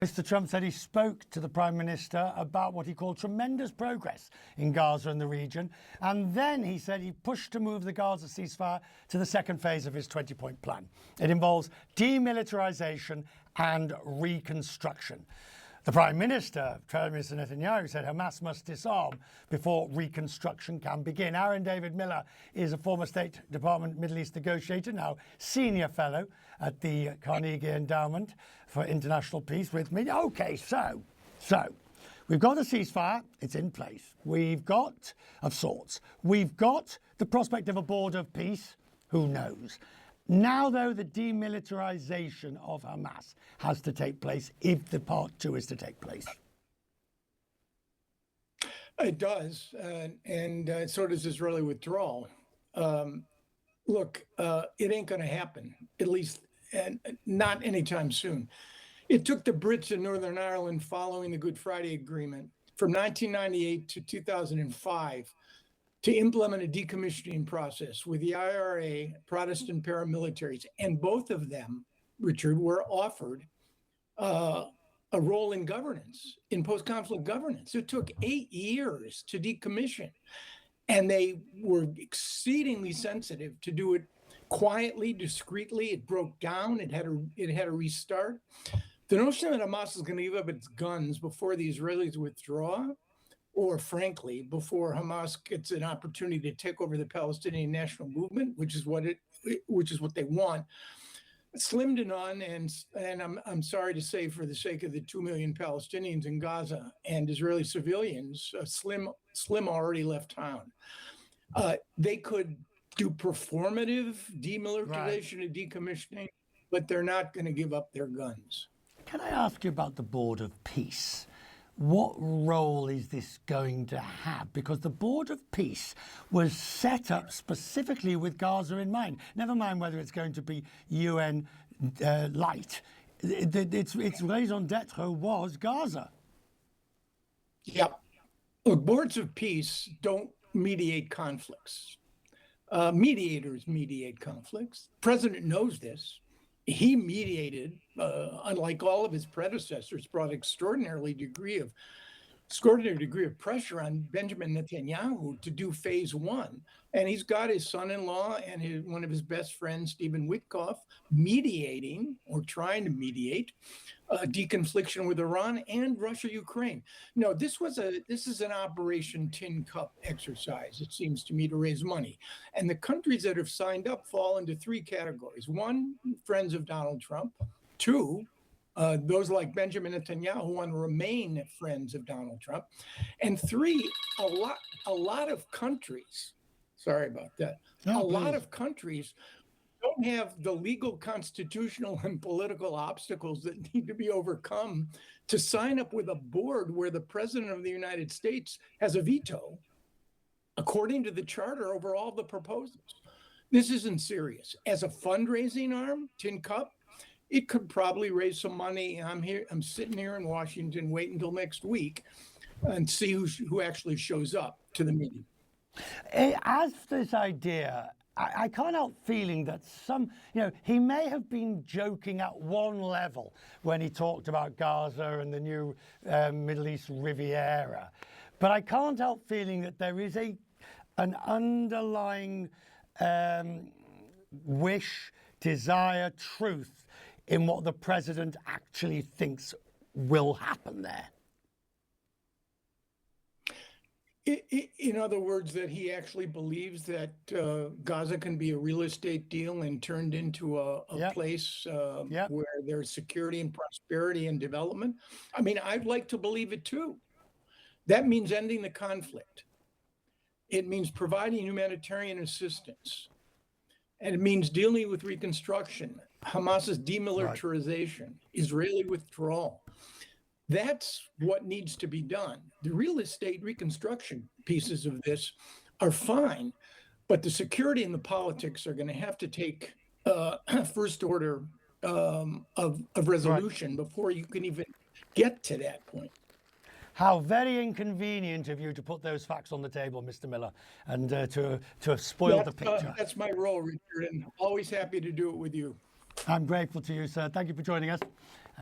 Mr. Trump said he spoke to the Prime Minister about what he called tremendous progress in Gaza and the region. And then he said he pushed to move the Gaza ceasefire to the second phase of his 20-point plan. It involves demilitarization and reconstruction. The Prime Minister, Prime Minister Netanyahu, said Hamas must disarm before reconstruction can begin. Aaron David Miller is a former State Department Middle East negotiator, now senior fellow at the Carnegie Endowment for International Peace with me. Okay, so we've got a ceasefire. It's in place. We've got, of sorts, we've got the prospect of a border of peace. Who knows? Now, though, the demilitarization of Hamas has to take place if the part two is to take place. It does, and so does Israeli withdrawal. Look, it ain't going to happen, at least not anytime soon. It took the Brits in Northern Ireland following the Good Friday Agreement from 1998 to 2005 to implement a decommissioning process with the IRA, Protestant paramilitaries, and both of them, Richard, were offered a role in governance, in post-conflict governance. It took 8 years to decommission, and they were exceedingly sensitive to do it quietly, discreetly. It broke down. It had a restart. The notion that Hamas is going to give up its guns before the Israelis withdraw, or frankly, before Hamas gets an opportunity to take over the Palestinian National Movement, which is what they want, slim to none. And I'm sorry to say, for the sake of the 2 million Palestinians in Gaza and Israeli civilians, slim already left town. They could do performative demilitarization and decommissioning, but they're not going to give up their guns. Can I ask you about the Board of Peace? What role is this going to have? Because the Board of Peace was set up specifically with Gaza in mind. Never mind whether it's going to be UN light. Its raison d'etre was Gaza. Yep. Look, boards of peace don't mediate conflicts. Mediators mediate conflicts. The president knows this. He mediated, unlike all of his predecessors, brought extraordinary degree of pressure on Benjamin Netanyahu to do phase one. And he's got his son-in-law and one of his best friends, Stephen Witkoff, mediating or trying to mediate deconfliction with Iran and Russia-Ukraine. No, this is an Operation Tin Cup exercise, it seems to me, to raise money. And the countries that have signed up fall into three categories. One, friends of Donald Trump. Two, those like Benjamin Netanyahu who want to remain friends of Donald Trump. And three, a lot of countries, sorry about that, lot of countries don't have the legal, constitutional, and political obstacles that need to be overcome to sign up with a board where the President of the United States has a veto, according to the charter, over all the proposals. This isn't serious. As a fundraising arm, Tin Cup, it could probably raise some money. I'm sitting here in Washington, wait until next week and see who actually shows up to the meeting. As this idea, I can't help feeling that he may have been joking at one level when he talked about Gaza and the new Middle East Riviera, but I can't help feeling that there is an underlying wish, desire, truth in what the president actually thinks will happen there. In other words, that he actually believes that Gaza can be a real estate deal and turned into a place where there's security and prosperity and development. I mean, I'd like to believe it too. That means ending the conflict. It means providing humanitarian assistance. And it means dealing with reconstruction, Hamas's demilitarization, Israeli withdrawal. That's what needs to be done. The real estate reconstruction pieces of this are fine, but the security and the politics are going to have to take first order of resolution before you can even get to that point. How very inconvenient of you to put those facts on the table, Mr. Miller, and to spoil the picture. That's my role, Richard, and always happy to do it with you. I'm grateful to you, sir. Thank you for joining us.